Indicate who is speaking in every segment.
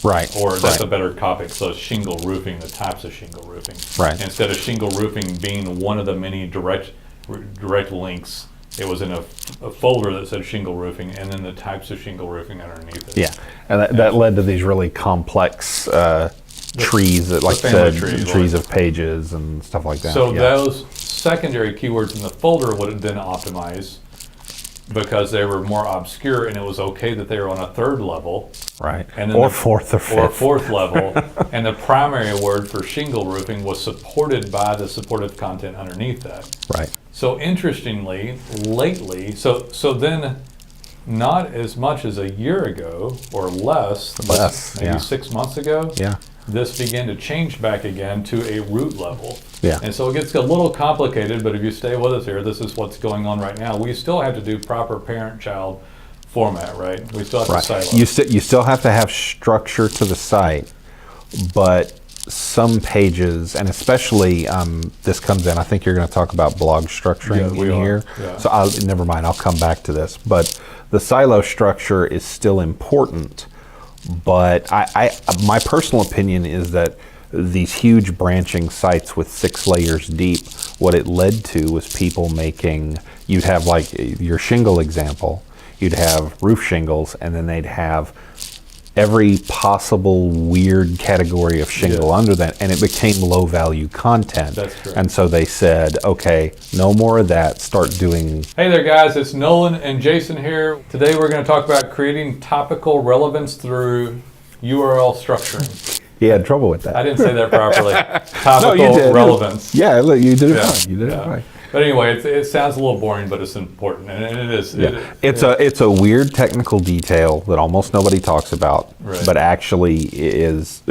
Speaker 1: Right.
Speaker 2: Or that's a better topic. So shingle roofing, the types of shingle roofing.
Speaker 1: Right.
Speaker 2: Instead of shingle roofing being one of the many direct links, it was in a folder that said shingle roofing, and then the types of shingle roofing underneath it.
Speaker 1: Yeah, and that led to these really complex trees, that, like trees of pages and stuff like that.
Speaker 2: So those secondary keywords in the folder would then optimize because they were more obscure, and it was okay that they were on a third level.
Speaker 1: Right.
Speaker 2: And then
Speaker 1: or fourth or fifth.
Speaker 2: Or fourth level. And the primary word for shingle roofing was supported by the supportive content underneath that.
Speaker 1: Right.
Speaker 2: So interestingly, lately, so then not as much as a year ago or less, maybe 6 months ago, this began to change back again to a root level.
Speaker 1: Yeah.
Speaker 2: And so it gets a little complicated, but if you stay with us here, this is what's going on right now. We still have to do proper parent-child format, right? We still have to silo.
Speaker 1: You still have to have structure to the site, but some pages, and especially this comes in, I think you're going to talk about blog structuring in here.
Speaker 2: Yeah.
Speaker 1: So never mind, I'll come back to this. But the silo structure is still important, but my personal opinion is that these huge branching sites with 6 layers deep, what it led to was people making, you'd have like your shingle example, you'd have roof shingles, and then they'd have every possible weird category of shingle under that, and it became low value content.
Speaker 2: That's true.
Speaker 1: And so they said, okay, no more of that, start doing...
Speaker 2: Hey there guys, it's Nolan and Jason here. Today we're going to talk about creating topical relevance through URL structuring.
Speaker 1: You had trouble with that.
Speaker 2: I didn't say that properly. Topical relevance.
Speaker 1: Yeah, look, you did it fine. You did it fine.
Speaker 2: But anyway, it sounds a little boring, but it's important, and it is.
Speaker 1: Yeah. It's a weird technical detail that almost nobody talks about, but actually is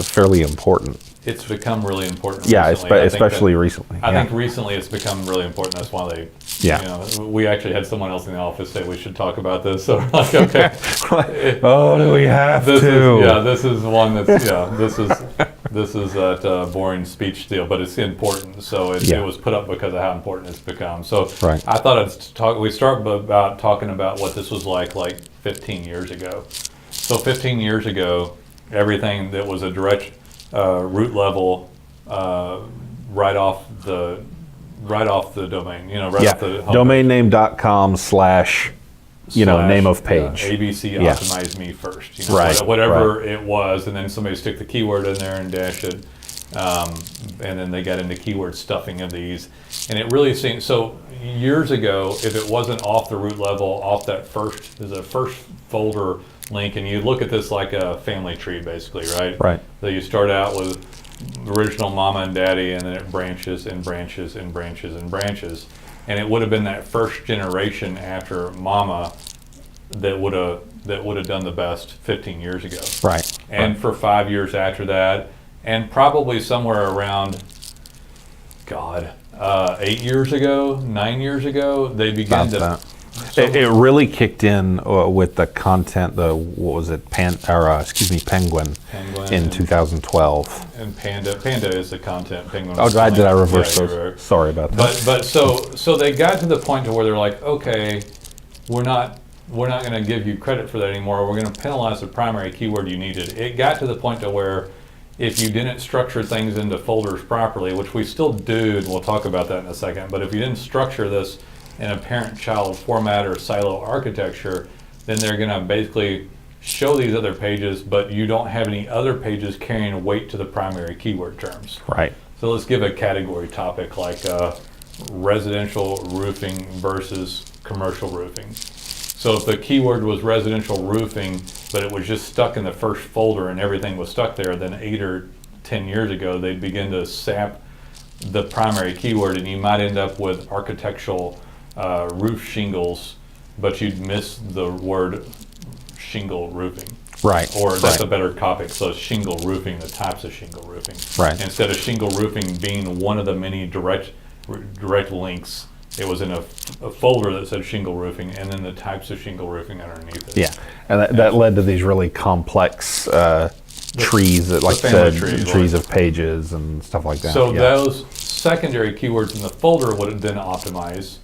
Speaker 1: fairly important.
Speaker 2: It's become really important.
Speaker 1: Yeah,
Speaker 2: recently.
Speaker 1: especially recently.
Speaker 2: I think recently it's become really important. That's why they. We actually had someone else in the office say we should talk about this. So we're like, okay.
Speaker 1: Oh, do we have to?
Speaker 2: This is one that's this is that boring speech deal, but it's important. So it was put up because of how important it's become. So I thought we start about talking about what this was like 15 years ago. So 15 years ago, everything that was a direct root level right off the domain, off the
Speaker 1: domainname.com / name of page.
Speaker 2: ABC optimize me first. Whatever it was, and then somebody stick the keyword in there and dash it. And then they got into keyword stuffing of these. And it really seemed, so years ago, if it wasn't off the root level, off that there's a first folder link, and you look at this like a family tree basically, right?
Speaker 1: Right.
Speaker 2: So you start out with original mama and daddy, and then it branches and branches and branches and branches. And it would have been that first generation after mama that would have done the best 15 years ago.
Speaker 1: Right.
Speaker 2: And for 5 years after that, and probably somewhere around 8 years ago, 9 years ago, they began to.
Speaker 1: It really kicked in with the content. Penguin in 2012.
Speaker 2: And Panda is the content. Penguin.
Speaker 1: Oh, did I reverse those? Sorry about that.
Speaker 2: But so they got to the point to where they're like, okay, we're not going to give you credit for that anymore. We're going to penalize the primary keyword you needed. It got to the point to where if you didn't structure things into folders properly, which we still do, and we'll talk about that in a second, but if you didn't structure this in a parent-child format or silo architecture, then they're going to basically show these other pages, but you don't have any other pages carrying weight to the primary keyword terms.
Speaker 1: Right.
Speaker 2: So let's give a category topic like residential roofing versus commercial roofing. So if the keyword was residential roofing, but it was just stuck in the first folder and everything was stuck there, then 8 or 10 years ago, they'd begin to sap the primary keyword, and you might end up with architectural roof shingles, but you'd miss the word shingle roofing.
Speaker 1: Right.
Speaker 2: Or that's a better topic. So shingle roofing, the types of shingle roofing.
Speaker 1: Right.
Speaker 2: Instead of shingle roofing being one of the many direct links, it was in a folder that said shingle roofing, and then the types of shingle roofing underneath it.
Speaker 1: Yeah, and that led to these really complex trees that, like trees of pages and stuff like that.
Speaker 2: So those secondary keywords in the folder would then optimize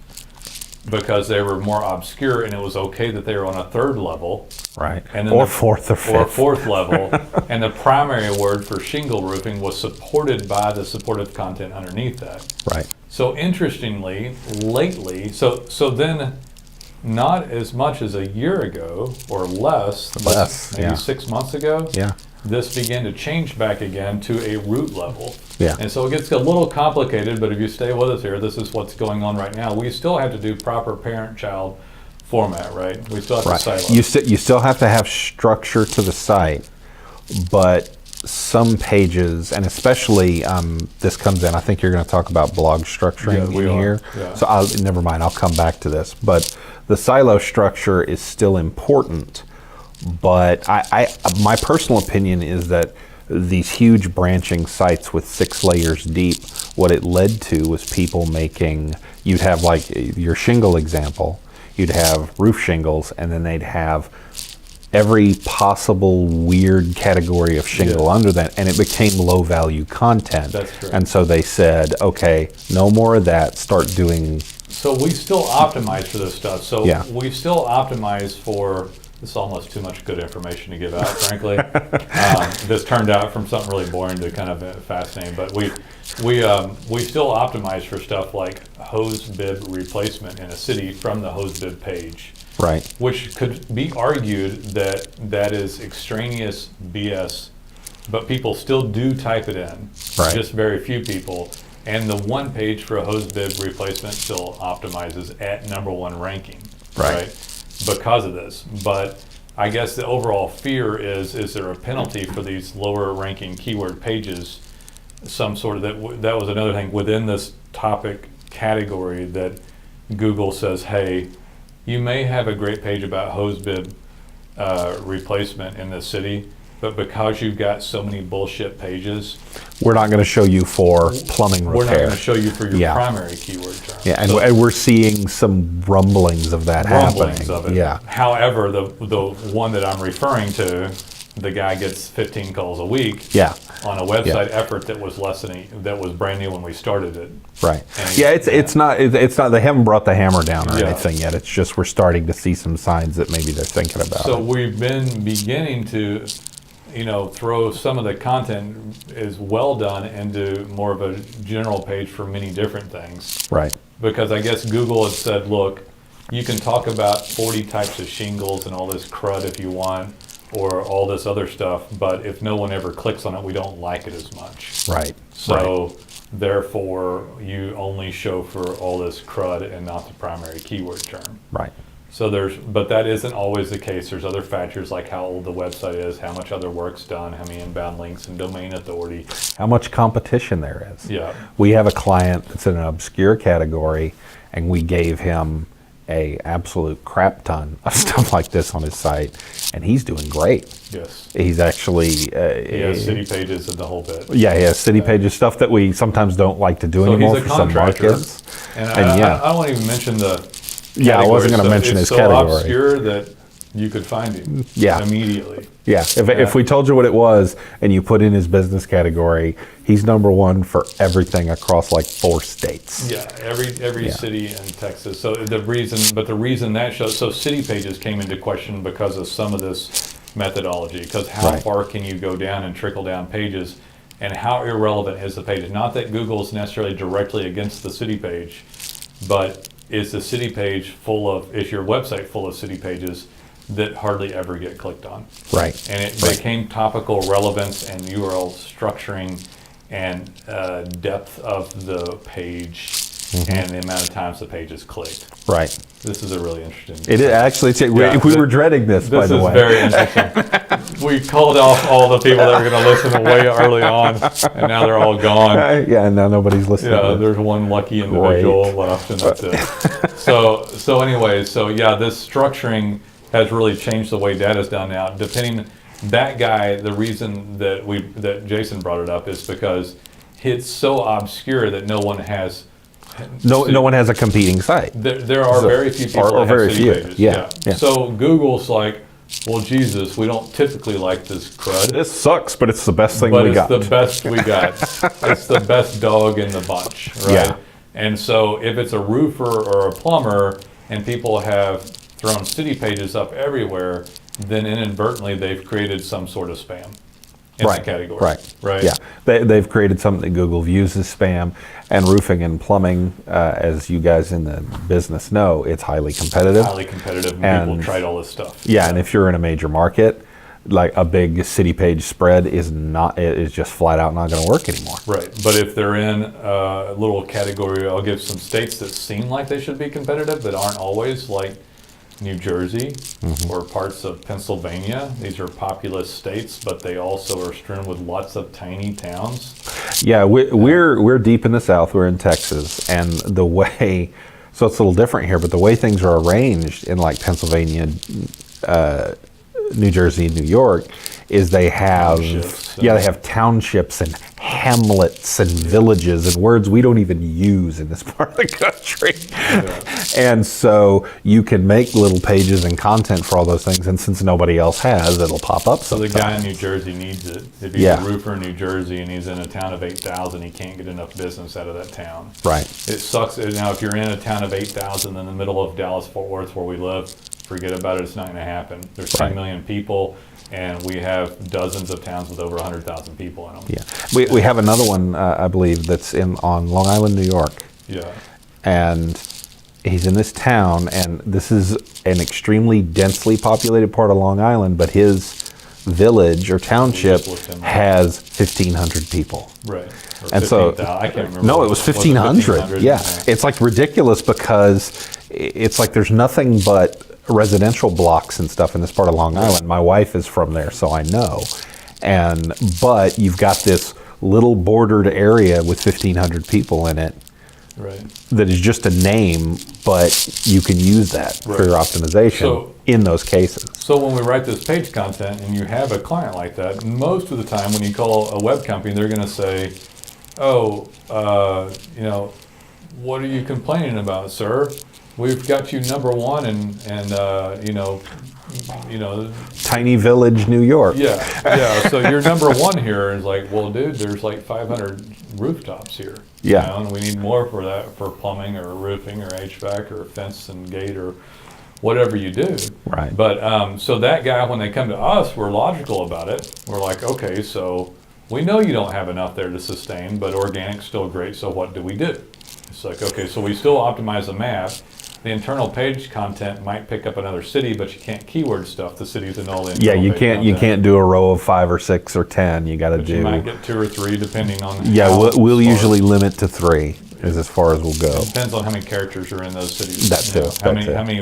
Speaker 2: because they were more obscure, and it was okay that they were on a third level.
Speaker 1: Right.
Speaker 2: And then
Speaker 1: Or fourth or fifth.
Speaker 2: Or fourth level. And the primary word for shingle roofing was supported by the supportive content underneath that.
Speaker 1: Right.
Speaker 2: So interestingly, lately, so then not as much as a year ago or less, maybe
Speaker 1: yeah.
Speaker 2: 6 months ago,
Speaker 1: Yeah.
Speaker 2: this began to change back again to a root level.
Speaker 1: Yeah.
Speaker 2: And so it gets a little complicated, but if you stay with us here, this is what's going on right now. We still have to do proper parent-child format, right? We still have to silo.
Speaker 1: You still have to have structure to the site, but some pages, and especially this comes in, I think you're going to talk about blog structuring in here.
Speaker 2: Yeah.
Speaker 1: So never mind, I'll come back to this. But the silo structure is still important, but my personal opinion is that these huge branching sites with 6 layers deep, what it led to was people making, you'd have like your shingle example, you'd have roof shingles, and then they'd have every possible weird category of shingle under that, and it became low value content.
Speaker 2: That's true.
Speaker 1: And so they said, okay, no more of that, start doing.
Speaker 2: So we still optimize for this stuff. So we still optimize for, this is almost too much good information to give out, frankly. This turned out from something really boring to kind of fascinating, but we still optimize for stuff like hose bib replacement in a city from the hose bib page.
Speaker 1: Right.
Speaker 2: Which could be argued that is extraneous BS, but people still do type it in.
Speaker 1: Right.
Speaker 2: Just very few people. And the one page for a hose bib replacement still optimizes at #1 ranking.
Speaker 1: Right.
Speaker 2: Because of this. But I guess the overall fear is there a penalty for these lower ranking keyword pages? Some sort of that was another thing within this topic category that Google says, hey, you may have a great page about hose bib replacement in the city, but because you've got so many bullshit pages,
Speaker 1: we're not going to show you for plumbing repair.
Speaker 2: We're not going to show you for your primary keyword term.
Speaker 1: Yeah, and we're seeing some rumblings of that happening.
Speaker 2: Of it.
Speaker 1: Yeah.
Speaker 2: However, the one that I'm referring to, the guy gets 15 calls a week.
Speaker 1: Yeah.
Speaker 2: On a website effort that was that was brand new when we started it.
Speaker 1: Right. It's not they haven't brought the hammer down or
Speaker 2: Yeah.
Speaker 1: anything yet. It's just we're starting to see some signs that maybe they're thinking about
Speaker 2: So
Speaker 1: it.
Speaker 2: we've been beginning to, throw some of the content is well done into more of a general page for many different things.
Speaker 1: Right.
Speaker 2: Because I guess Google has said, look, you can talk about 40 types of shingles and all this crud if you want, or all this other stuff, but if no one ever clicks on it, we don't like it as much.
Speaker 1: Right.
Speaker 2: So therefore, you only show for all this crud and not the primary keyword term.
Speaker 1: Right.
Speaker 2: So but that isn't always the case. There's other factors like how old the website is, how much other work's done, how many inbound links, and domain authority.
Speaker 1: How much competition there is.
Speaker 2: Yeah.
Speaker 1: We have a client that's in an obscure category, and we gave him a absolute crap ton of stuff like this on his site, and he's doing great.
Speaker 2: Yes.
Speaker 1: He's actually
Speaker 2: He has city pages and the whole bit.
Speaker 1: Yeah, he has city pages, stuff that we sometimes don't like to do anymore
Speaker 2: he's a
Speaker 1: for some
Speaker 2: contractor.
Speaker 1: markets.
Speaker 2: And
Speaker 1: yeah.
Speaker 2: I won't even mention the
Speaker 1: I wasn't going to mention his category.
Speaker 2: It's so obscure that you could find him immediately.
Speaker 1: Yeah, if we told you what it was and you put in his business category, he's #1 for everything across like 4 states.
Speaker 2: Yeah, every city in Texas. So the reason that shows, so city pages came into question because of some of this methodology, because how far can you go down and trickle down pages, and how irrelevant is the page? Not that Google's necessarily directly against the city page, but is the city page is your website full of city pages that hardly ever get clicked on?
Speaker 1: Right.
Speaker 2: And it became topical relevance and URL structuring and depth of the page and the amount of times the page is clicked.
Speaker 1: Right.
Speaker 2: This is a really interesting.
Speaker 1: It is actually. We were dreading this, by the way.
Speaker 2: This is very interesting. We called off all the people that were going to listen way early on, and now they're all gone.
Speaker 1: Yeah, now nobody's listening.
Speaker 2: Yeah, there's one lucky individual left, and that's it. So this structuring has really changed the way data is done now. That guy, the reason that Jason brought it up is because it's so obscure that no one has.
Speaker 1: No one has a competing site.
Speaker 2: There are very few people that have city pages.
Speaker 1: Yeah.
Speaker 2: So Google's like, well, Jesus, we don't typically like this crud.
Speaker 1: This sucks, but it's the best thing we got.
Speaker 2: But it's the best we got. It's the best dog in the bunch, right?
Speaker 1: Yeah.
Speaker 2: And so if it's a roofer or a plumber, and people have thrown city pages up everywhere, then inadvertently they've created some sort of spam in that category. Right.
Speaker 1: Yeah, they've created something that Google views as spam, and roofing and plumbing, as you guys in the business know, it's highly competitive.
Speaker 2: Highly competitive, and people tried all this stuff.
Speaker 1: Yeah, and if you're in a major market, like a big city page spread is just flat out not going to work anymore.
Speaker 2: Right, but if they're in a little category, I'll give some states that seem like they should be competitive but aren't always, like New Jersey or parts of Pennsylvania. These are populous states, but they also are strewn with lots of tiny towns.
Speaker 1: Yeah, we're deep in the South. We're in Texas, and the way, so it's a little different here, but the way things are arranged in like Pennsylvania, New Jersey, and New York is they have they have townships and hamlets and villages and words we don't even use in this part of the country. And so you can make little pages and content for all those things, and since nobody else has, it'll pop up
Speaker 2: So
Speaker 1: sometimes.
Speaker 2: the guy in New Jersey needs it. If he's a roofer in New Jersey and he's in a town of 8,000, he can't get enough business out of that town.
Speaker 1: Right.
Speaker 2: It sucks. Now, if you're in a town of 8,000 in the middle of Dallas-Fort Worth where we live, forget about it. It's not going to happen. There's 10 million people, and we have dozens of towns with over 100,000 people in them.
Speaker 1: Yeah, we have another one, I believe, that's on Long Island, New York.
Speaker 2: Yeah.
Speaker 1: And he's in this town, and this is an extremely densely populated part of Long Island, but his village or township has 1,500 people.
Speaker 2: Right. Or
Speaker 1: And so,
Speaker 2: 15,000. I can't remember.
Speaker 1: no, it was 1,500.
Speaker 2: 1,500?
Speaker 1: Yeah, it's like ridiculous because it's like there's nothing but residential blocks and stuff in this part of Long Island. My wife is from there, so I know. But you've got this little bordered area with 1,500 people in it.
Speaker 2: Right.
Speaker 1: That is just a name, but you can use that for your optimization in those cases.
Speaker 2: So when we write this page content and you have a client like that, most of the time when you call a web company, they're going to say, oh, what are you complaining about, sir? We've got you number one and
Speaker 1: Tiny village, New York.
Speaker 2: Yeah. So you're number one here. And it's like, well, dude, there's like 500 rooftops here.
Speaker 1: Yeah.
Speaker 2: And we need more for that, for plumbing or roofing or HVAC or fence and gate or whatever you do.
Speaker 1: Right.
Speaker 2: But so that guy, when they come to us, we're logical about it. We're like, okay, so we know you don't have enough there to sustain, but organic's still great. So what do we do? It's like, okay, so we still optimize the map. The internal page content might pick up another city, but you can't keyword stuff the cities and all the internal
Speaker 1: Yeah, you
Speaker 2: page
Speaker 1: can't
Speaker 2: content.
Speaker 1: you can't do a row of 5 or 6 or 10. You got to
Speaker 2: But
Speaker 1: do.
Speaker 2: you might get 2 or 3 depending on.
Speaker 1: Yeah,
Speaker 2: how
Speaker 1: we'll
Speaker 2: far-
Speaker 1: usually limit to 3 is as far as we'll go.
Speaker 2: It depends on how many characters are in those cities.
Speaker 1: That too,
Speaker 2: How many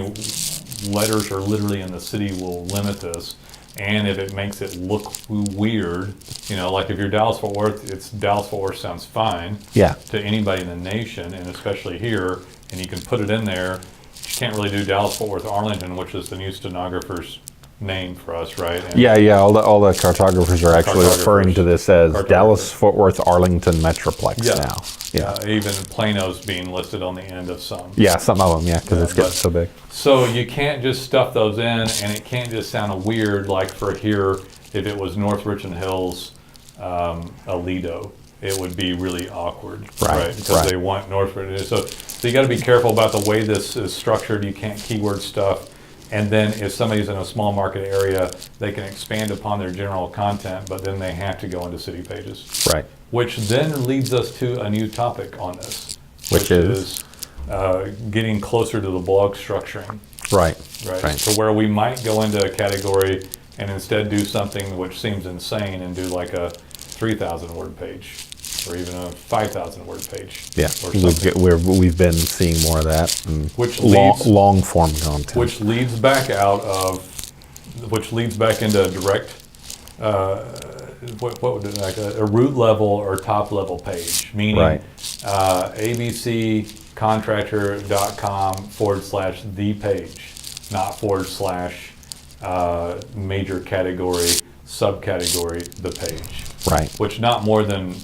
Speaker 2: letters are literally in the city will limit this. And if it makes it look weird, like if you're Dallas-Fort Worth, it's Dallas-Fort Worth sounds fine to anybody in the nation, and especially here, and you can put it in there. You can't really do Dallas-Fort Worth Arlington, which is the new stenographer's name for us, right? And
Speaker 1: all the cartographers are actually referring to this as Dallas-Fort Worth Arlington Metroplex now.
Speaker 2: Even Plano's being listed on the end of some.
Speaker 1: Yeah, some of them, because it's getting so big.
Speaker 2: So you can't just stuff those in, and it can't just sound weird like for here, if it was North Richland Hills, Aledo, it would be really awkward, right? Because they want North Richland. So you got to be careful about the way this is structured. You can't keyword stuff. And then if somebody's in a small market area, they can expand upon their general content, but then they have to go into city pages.
Speaker 1: Right.
Speaker 2: Which then leads us to a new topic on this.
Speaker 1: Which is?
Speaker 2: Getting closer to the blog structuring.
Speaker 1: Right.
Speaker 2: So where we might go into a category and instead do something which seems insane and do like a 3,000 word page or even a 5,000 word page.
Speaker 1: Yeah,
Speaker 2: or something.
Speaker 1: we've been seeing more of that.
Speaker 2: Which
Speaker 1: long form content.
Speaker 2: Which leads back into direct, what would it like a root level or top level page, meaning abccontractor.com/the page, not / major category, subcategory, the page.
Speaker 1: Right.
Speaker 2: Which not more than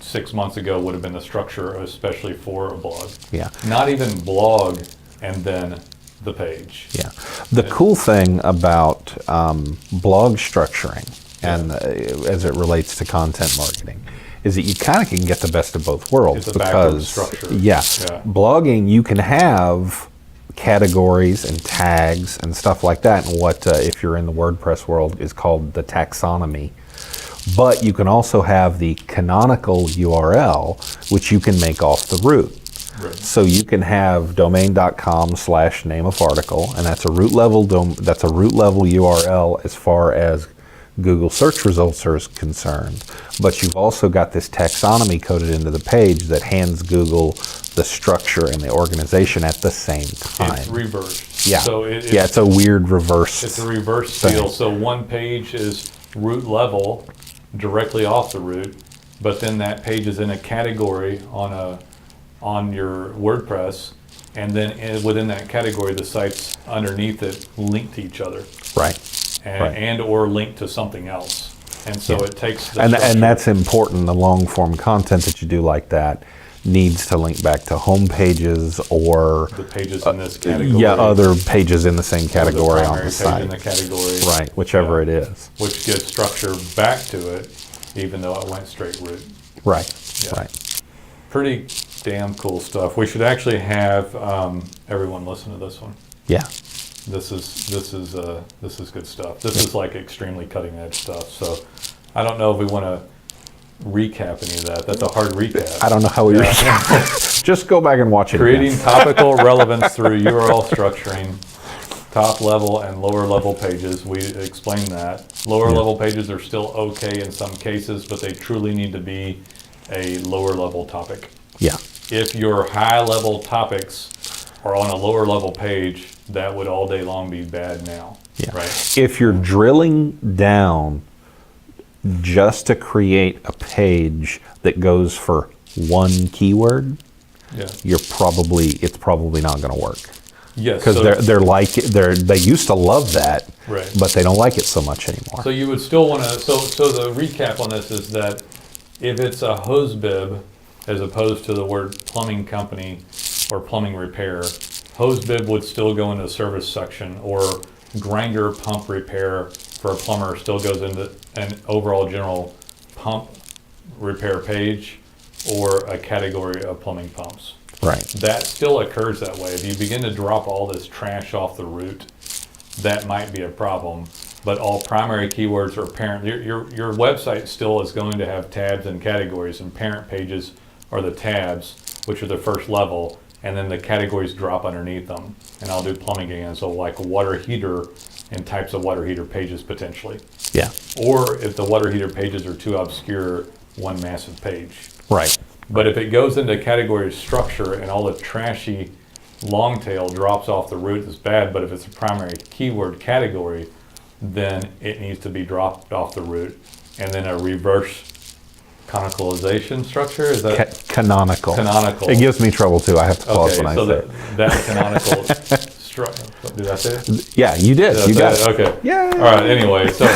Speaker 2: 6 months ago would have been the structure, especially for a blog.
Speaker 1: Yeah.
Speaker 2: Not even blog and then the page.
Speaker 1: Yeah. The cool thing about blog structuring and as it relates to content marketing is that you kind of can get the best of both worlds.
Speaker 2: It's a backward structure.
Speaker 1: Blogging, you can have categories and tags and stuff like that, and what, if you're in the WordPress world, is called the taxonomy. But you can also have the canonical URL, which you can make off the root.
Speaker 2: Right.
Speaker 1: So you can have domain.com/name of article, and that's a root level URL as far as Google search results are concerned. But you've also got this taxonomy coded into the page that hands Google the structure and the organization at the same time.
Speaker 2: It's reversed.
Speaker 1: Yeah.
Speaker 2: So
Speaker 1: it's a weird reverse.
Speaker 2: It's a reverse
Speaker 1: thing.
Speaker 2: deal. So one page is root level directly off the root, but then that page is in a category on your WordPress, and then within that category, the sites underneath it link to each other.
Speaker 1: Right.
Speaker 2: And or link to something else. And so it takes the
Speaker 1: and
Speaker 2: structure.
Speaker 1: that's important. The long form content that you do like that needs to link back to home pages or
Speaker 2: the pages in this category.
Speaker 1: Yeah, other pages in the same category on the
Speaker 2: page
Speaker 1: site.
Speaker 2: in the category.
Speaker 1: Right, whichever it is.
Speaker 2: Which gives structure back to it, even though it went straight root.
Speaker 1: Right.
Speaker 2: Yeah.
Speaker 1: Right.
Speaker 2: Pretty damn cool stuff. We should actually have everyone listen to this one.
Speaker 1: Yeah.
Speaker 2: This is good stuff. This is like extremely cutting edge stuff. So I don't know if we want to recap any of that. That's a hard recap.
Speaker 1: I don't know how we recap. Just go back and watch it.
Speaker 2: Creating
Speaker 1: again.
Speaker 2: topical relevance through URL structuring, top level and lower level pages. We explained that. Lower level pages are still okay in some cases, but they truly need to be a lower level topic.
Speaker 1: Yeah.
Speaker 2: If your high level topics are on a lower level page, that would all day long be bad now.
Speaker 1: Yeah.
Speaker 2: Right?
Speaker 1: If you're drilling down just to create a page that goes for one keyword,
Speaker 2: Yeah.
Speaker 1: it's probably not going to work.
Speaker 2: Yes.
Speaker 1: Because they used to love that,
Speaker 2: Right.
Speaker 1: but they don't like it so much anymore.
Speaker 2: So you would still want to. So the recap on this is that if it's a hose bib, as opposed to the word plumbing company or plumbing repair, hose bib would still go into the service section, or grinder pump repair for a plumber still goes into an overall general pump repair page or a category of plumbing pumps.
Speaker 1: Right.
Speaker 2: That still occurs that way. If you begin to drop all this trash off the root, that might be a problem. But all primary keywords are parent. Your website still is going to have tabs and categories, and parent pages are the tabs, which are the first level, and then the categories drop underneath them. And I'll do plumbing again, so like water heater and types of water heater pages potentially.
Speaker 1: Yeah.
Speaker 2: Or if the water heater pages are too obscure, one massive page.
Speaker 1: Right.
Speaker 2: But if it goes into category structure and all the trashy long tail drops off the root, it's bad. But if it's a primary keyword category, then it needs to be dropped off the root. And then a reverse canonicalization structure, is that?
Speaker 1: Canonical.
Speaker 2: Canonical.
Speaker 1: It gives me trouble too. I have to pause when I say it.
Speaker 2: that canonical structure, did I say it?
Speaker 1: Yeah, you did.
Speaker 2: Did I
Speaker 1: You
Speaker 2: say
Speaker 1: got
Speaker 2: it?
Speaker 1: it.
Speaker 2: Okay.
Speaker 1: Yeah.
Speaker 2: All right, anyway, so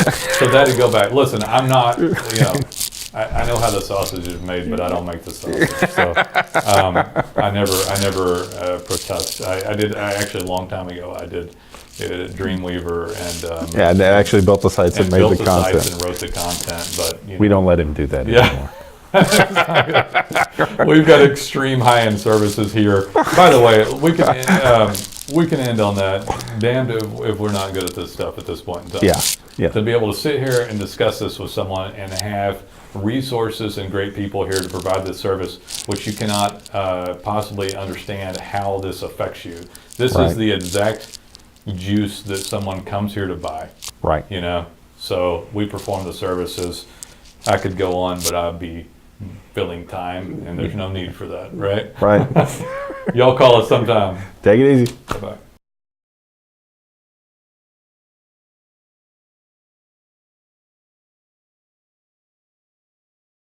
Speaker 2: that'd go back. Listen, I'm not, I know how the sausage is made, but I don't make the sausage. So I never protest. I actually a long time ago I did Dreamweaver and
Speaker 1: Yeah, and they actually built the sites and made
Speaker 2: built
Speaker 1: the
Speaker 2: sites
Speaker 1: content.
Speaker 2: and wrote the content, but
Speaker 1: We don't let him do that anymore.
Speaker 2: We've got extreme high-end services here. By the way, we can end on that. Damned if we're not good at this stuff at this point in time.
Speaker 1: Yeah. Yeah.
Speaker 2: To be able to sit here and discuss this with someone and have resources and great people here to provide this service, which you cannot possibly understand how this affects you. This
Speaker 1: Right.
Speaker 2: is the exact juice that someone comes here to buy.
Speaker 1: Right.
Speaker 2: So we perform the services. I could go on, but I'd be filling time, and there's no need for that, right?
Speaker 1: Right.
Speaker 2: Y'all call us sometime.
Speaker 1: Take it easy.
Speaker 2: Bye-bye.